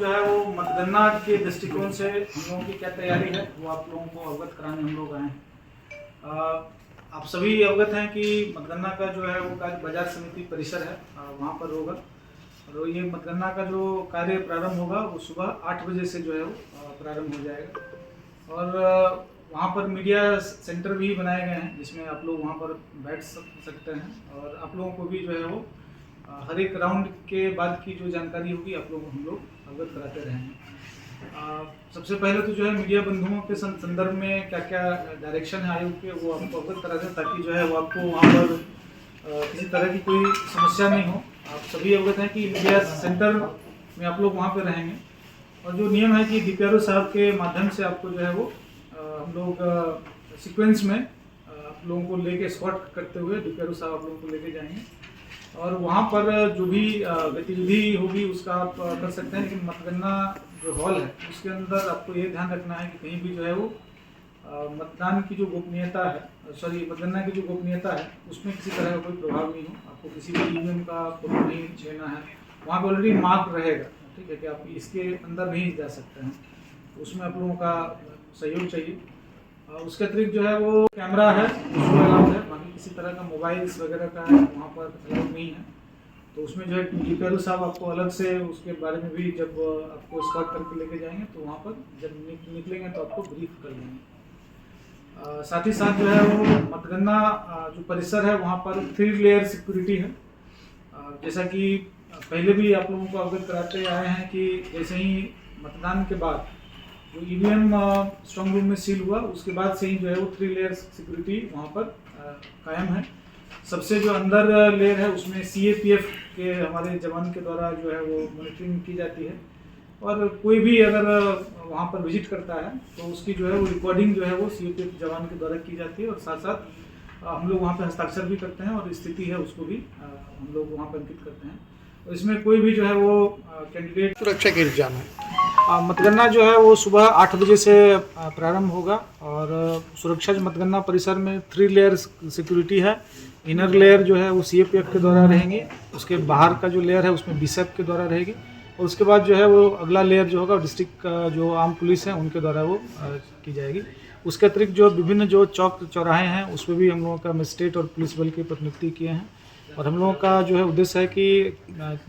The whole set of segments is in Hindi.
जो है वो मतगणना के दृष्टिकोण से हम लोगों की क्या तैयारी है वो आप लोगों को अवगत कराने हम लोग आए हैं। आप सभी अवगत हैं कि मतगणना का जो है वो कार्य बाजार समिति परिसर है, वहाँ पर होगा। और ये मतगणना का जो कार्य प्रारंभ होगा वो सुबह 8 बजे से जो है वो प्रारंभ हो जाएगा। और वहाँ पर मीडिया सेंटर भी बनाए गए हैं जिसमें आप लोग वहाँ पर बैठ सकते हैं और आप लोगों को भी जो है वो हर एक राउंड के बाद की जो जानकारी होगी आप लोग हम लोग अवगत कराते रहेंगे। सबसे पहले तो जो है मीडिया बंधुओं के संदर्भ में क्या क्या डायरेक्शन है आयोग के वो आपको अवगत करा दें, ताकि जो है वो आपको वहाँ पर किसी तरह की कोई समस्या नहीं हो। आप सभी अवगत हैं कि मीडिया सेंटर में आप लोग वहाँ पर रहेंगे और जो नियम है कि डीपीआरओ साहब के माध्यम से आपको जो है वो हम लोग सीक्वेंस में आप लोगों को लेके स्कॉट करते हुए डीपीआरओ साहब आप लोगों को लेके जाएंगे और वहाँ पर जो भी गतिविधि होगी उसका आप कर सकते हैं। लेकिन मतगणना जो हॉल है उसके अंदर आपको ये ध्यान रखना है कि कहीं भी जो है वो मतदान की जो गोपनीयता है, मतगणना की जो गोपनीयता है उसमें किसी तरह का कोई प्रभाव नहीं हो। आपको किसी भी ईवीएम का फोटो नहीं लेना है, वहाँ पर ऑलरेडी मार्क रहेगा, ठीक है, कि आप इसके अंदर नहीं जा सकते हैं, उसमें आप लोगों का सहयोग चाहिए। उसके अतिरिक्त जो है वो कैमरा है उसको अलाउड है, बाकी किसी तरह का मोबाइल्स वगैरह का वहाँ पर अलाउड नहीं है। तो उसमें जो है डीपीआरओ साहब आपको अलग से उसके बारे में भी जब आपको स्कॉट करके लेके जाएंगे तो वहाँ पर जब निकलेंगे तो आपको ब्रीफ कर देंगे। साथ ही साथ जो है वो मतगणना जो परिसर है वहाँ पर 3 लेयर सिक्योरिटी है। जैसा कि पहले भी आप लोगों को अवगत कराते आए हैं कि जैसे ही मतदान के बाद जो ईवीएम स्ट्रॉन्ग रूम में सील हुआ उसके बाद से ही जो है वो 3 लेयर सिक्योरिटी वहाँ पर कायम है। सबसे जो अंदर लेयर है उसमें सीएपीएफ के हमारे जवान के द्वारा जो है वो मॉनिटरिंग की जाती है और कोई भी अगर वहाँ पर विजिट करता है तो उसकी जो है वो रिकॉर्डिंग जो है वो सीएपीएफ जवान के द्वारा की जाती है और साथ साथ हम लोग वहाँ पर हस्ताक्षर भी करते हैं और स्थिति है उसको भी हम लोग वहाँ पर अंकित करते हैं। और इसमें कोई भी जो है वो कैंडिडेट सुरक्षा के इंतजाम है। मतगणना जो है वो सुबह 8 बजे से प्रारंभ होगा और सुरक्षा मतगणना परिसर में 3 लेयर सिक्योरिटी है। इनर लेयर जो है वो सीएपीएफ के द्वारा रहेंगी, उसके बाहर का जो लेयर है उसमें बीएसएफ के द्वारा रहेगी और उसके बाद जो है वो अगला लेयर जो होगा डिस्ट्रिक्ट जो आर्म पुलिस है उनके द्वारा वो की जाएगी। उसके अतिरिक्त जो विभिन्न जो चौक चौराहे हैं उस पर भी हम लोगों का मजिस्ट्रेट और पुलिस बल की प्रतिनियुक्ति किए हैं और हम लोगों का जो है उद्देश्य है कि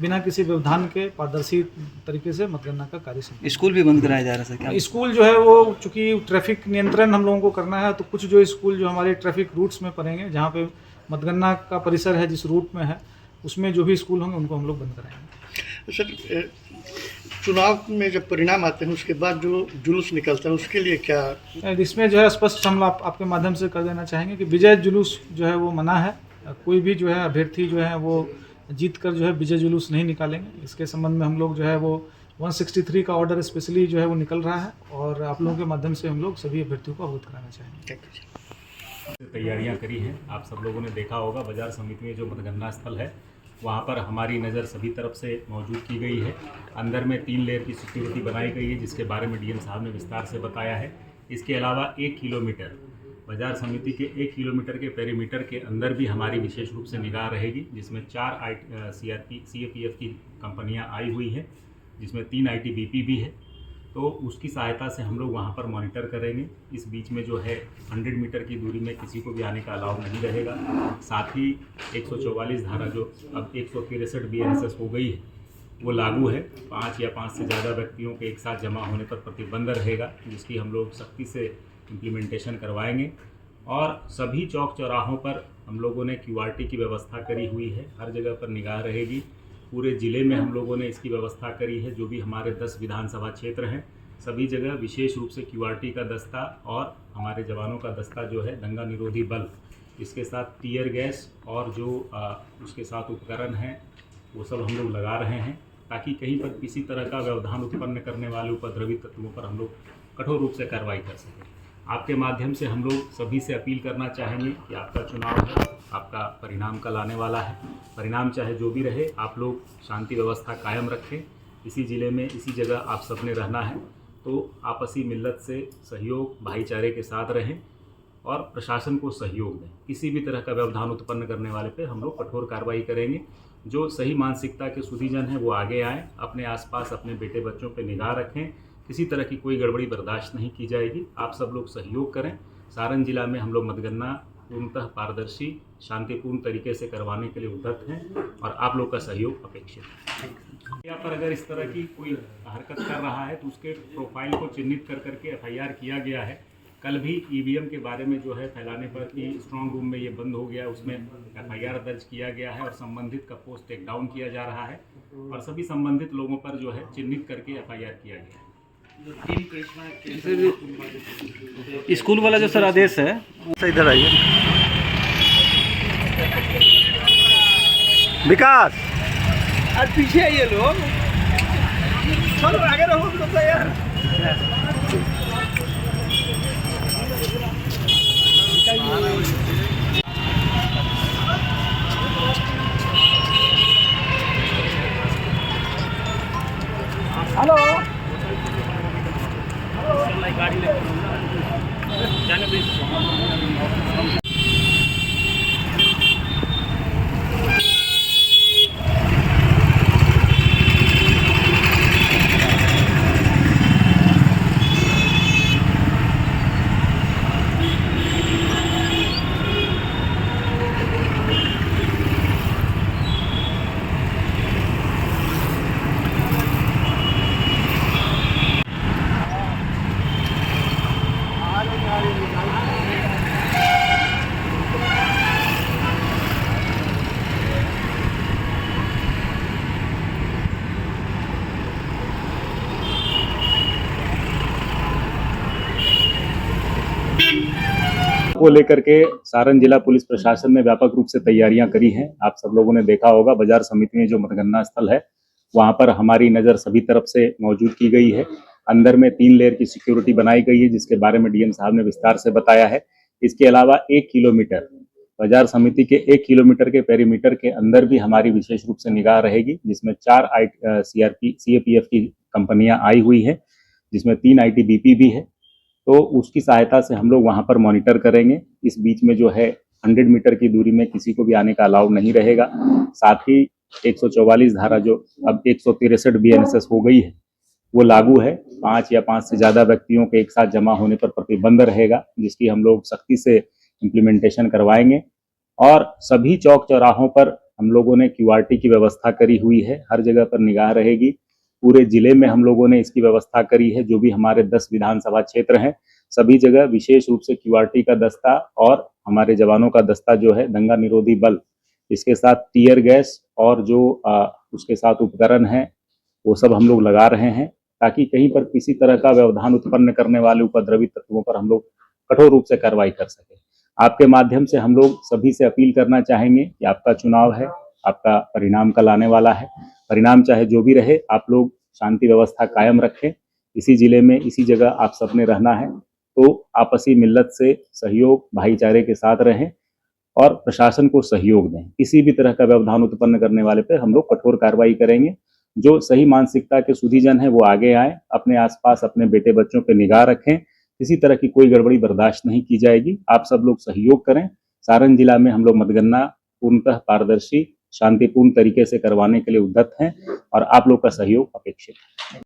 बिना किसी व्यवधान के पारदर्शी तरीके से मतगणना का कार्य। स्कूल भी बंद कराया जा रहा है क्या? स्कूल जो है वो चूँकि ट्रैफिक नियंत्रण हम लोगों को करना है तो कुछ जो स्कूल जो हमारे ट्रैफिक रूट्स में पड़ेंगे जहाँ पे मतगणना का परिसर है जिस रूट में है उसमें जो भी स्कूल होंगे उनको हम लोग बंद कराएंगे। सर, चुनाव में जब परिणाम आते हैं उसके बाद जो जुलूस निकलता है उसके लिए क्या? इसमें जो है स्पष्ट हम आपके माध्यम से कर देना चाहेंगे कि विजय जुलूस जो है वो मना है। कोई भी जो है अभ्यर्थी जो है वो जीत कर जो है विजय जुलूस नहीं निकालेंगे। इसके संबंध में हम लोग जो है वो 163 का ऑर्डर स्पेशली जो है वो निकल रहा है और आप लोगों के माध्यम से हम लोग सभी अभ्यर्थियों को अवगत कराना चाहेंगे। तैयारियां करी हैं। आप सब लोगों ने देखा होगा बाजार समिति में जो मतगणना स्थल है वहाँ पर हमारी नज़र सभी तरफ से मौजूद की गई है। अंदर में 3 लेयर की सिक्योरिटी बनाई गई है जिसके बारे में डीएम साहब ने विस्तार से बताया है। इसके अलावा 1 किलोमीटर बाजार समिति के 1 किलोमीटर के पेरीमीटर के अंदर भी हमारी विशेष रूप से निगाह रहेगी, जिसमें 4 सीएपीएफ की कंपनियां आई हुई हैं, जिसमें 3 आईटीबीपी भी है। तो उसकी सहायता से हम लोग वहां पर मॉनिटर करेंगे। इस बीच में जो है 100 मीटर की दूरी में किसी को भी आने का अलाउ नहीं रहेगा। साथ ही 144 धारा जो अब 163 बीएनएसएस हो गई है वो लागू है। 5 या 5 से ज़्यादा व्यक्तियों के एक साथ जमा होने पर प्रतिबंध रहेगा, जिसकी हम लोग सख्ती से इम्प्लीमेंटेशन करवाएंगे। और सभी चौक चौराहों पर हम लोगों ने क्यूआरटी की व्यवस्था करी हुई है, हर जगह पर निगाह रहेगी। पूरे ज़िले में हम लोगों ने इसकी व्यवस्था करी है। जो भी हमारे 10 विधानसभा क्षेत्र हैं सभी जगह विशेष रूप से क्यूआरटी का दस्ता और हमारे जवानों का दस्ता जो है दंगा निरोधी बल, इसके साथ टीयर गैस और जो उसके साथ उपकरण हैं वो सब हम लोग लगा रहे हैं, ताकि कहीं पर किसी तरह का व्यवधान उत्पन्न करने वाले उपद्रवी तत्वों पर हम लोग कठोर रूप से कार्रवाई कर सकें। आपके माध्यम से हम लोग सभी से अपील करना चाहेंगे कि आपका चुनाव है, आपका परिणाम कल आने वाला है। परिणाम चाहे जो भी रहे, आप लोग शांति व्यवस्था कायम रखें। इसी ज़िले में इसी जगह आप सबने रहना है, तो आपसी मिल्लत से सहयोग भाईचारे के साथ रहें और प्रशासन को सहयोग दें। किसी भी तरह का व्यवधान उत्पन्न करने वाले पे हम लोग कठोर कार्रवाई करेंगे जो सही मानसिकता के सुधीजन हैं वो आगे आएँ, अपने आसपास अपने बेटे बच्चों पे निगाह रखें, किसी तरह की कोई गड़बड़ी बर्दाश्त नहीं की जाएगी। आप सब लोग सहयोग करें। सारण जिला में हम लोग मतगणना पूर्णतः पारदर्शी, शांतिपूर्ण तरीके से करवाने के लिए उद्यत हैं और आप लोग का सहयोग अपेक्षित है। यहाँ पर अगर इस तरह की कोई हरकत कर रहा है तो उसके प्रोफाइल को चिन्हित कर करके FIR किया गया है। कल भी EVM के बारे में जो है फैलाने पर कि स्ट्रांग रूम में ये बंद हो गया, उसमें FIR दर्ज किया गया है और संबंधित का पोस्ट टेक डाउन किया जा रहा है और सभी संबंधित लोगों पर जो है चिन्हित करके FIR किया गया है। स्कूल वाला जो सर आदेश है, इधर आइए। विकास आज पीछे आइए लोग, चलो आगे रहो तो यार। हेलो गाड़ी जाने को लेकर के सारण जिला पुलिस प्रशासन ने व्यापक रूप से तैयारियां करी हैं। आप सब लोगों ने देखा होगा बाजार समिति में जो मतगणना स्थल है वहां पर हमारी नजर सभी तरफ से मौजूद की गई है। अंदर में 3 लेयर की सिक्योरिटी बनाई गई है जिसके बारे में डीएम साहब ने विस्तार से बताया है। इसके अलावा 1 किलोमीटर बाजार समिति के 1 किलोमीटर के पेरीमीटर के अंदर भी हमारी विशेष रूप से निगाह रहेगी, जिसमें 4 CAPF की कंपनियां आई हुई है, जिसमें 3 ITBP भी है। तो उसकी सहायता से हम लोग वहां पर मॉनिटर करेंगे। इस बीच में जो है 100 मीटर की दूरी में किसी को भी आने का अलाउ नहीं रहेगा। साथ ही 144 धारा जो अब 163 BNSS हो गई है वो लागू है। 5 या 5 से ज्यादा व्यक्तियों के एक साथ जमा होने पर प्रतिबंध रहेगा, जिसकी हम लोग सख्ती से इम्प्लीमेंटेशन करवाएंगे। और सभी चौक चौराहों पर हम लोगों ने QRT की व्यवस्था करी हुई है, हर जगह पर निगाह रहेगी। पूरे जिले में हम लोगों ने इसकी व्यवस्था करी है। जो भी हमारे 10 विधानसभा क्षेत्र हैं सभी जगह विशेष रूप से QRT का दस्ता और हमारे जवानों का दस्ता जो है दंगा निरोधी बल, इसके साथ टीयर गैस और जो उसके साथ उपकरण हैं वो सब हम लोग लगा रहे हैं, ताकि कहीं पर किसी तरह का व्यवधान उत्पन्न करने वाले उपद्रवी तत्वों पर हम लोग कठोर रूप से कार्रवाई कर सके। आपके माध्यम से हम लोग सभी से अपील करना चाहेंगे कि आपका चुनाव है, आपका परिणाम कल आने वाला है। परिणाम चाहे जो भी रहे, आप लोग शांति व्यवस्था कायम रखें। इसी जिले में इसी जगह आप सबने रहना है, तो आपसी मिल्लत से सहयोग भाईचारे के साथ रहें और प्रशासन को सहयोग दें। किसी भी तरह का व्यवधान उत्पन्न करने वाले पे हम लोग कठोर कार्रवाई करेंगे। जो सही मानसिकता के सुधीजन है वो आगे आए, अपने आसपास अपने बेटे बच्चों पे निगाह रखें। किसी तरह की कोई गड़बड़ी बर्दाश्त नहीं की जाएगी। आप सब लोग सहयोग करें। सारण जिला में हम लोग मतगणना पूर्णतः पारदर्शी, शांतिपूर्ण तरीके से करवाने के लिए उद्यत हैं और आप लोग का सहयोग अपेक्षित है।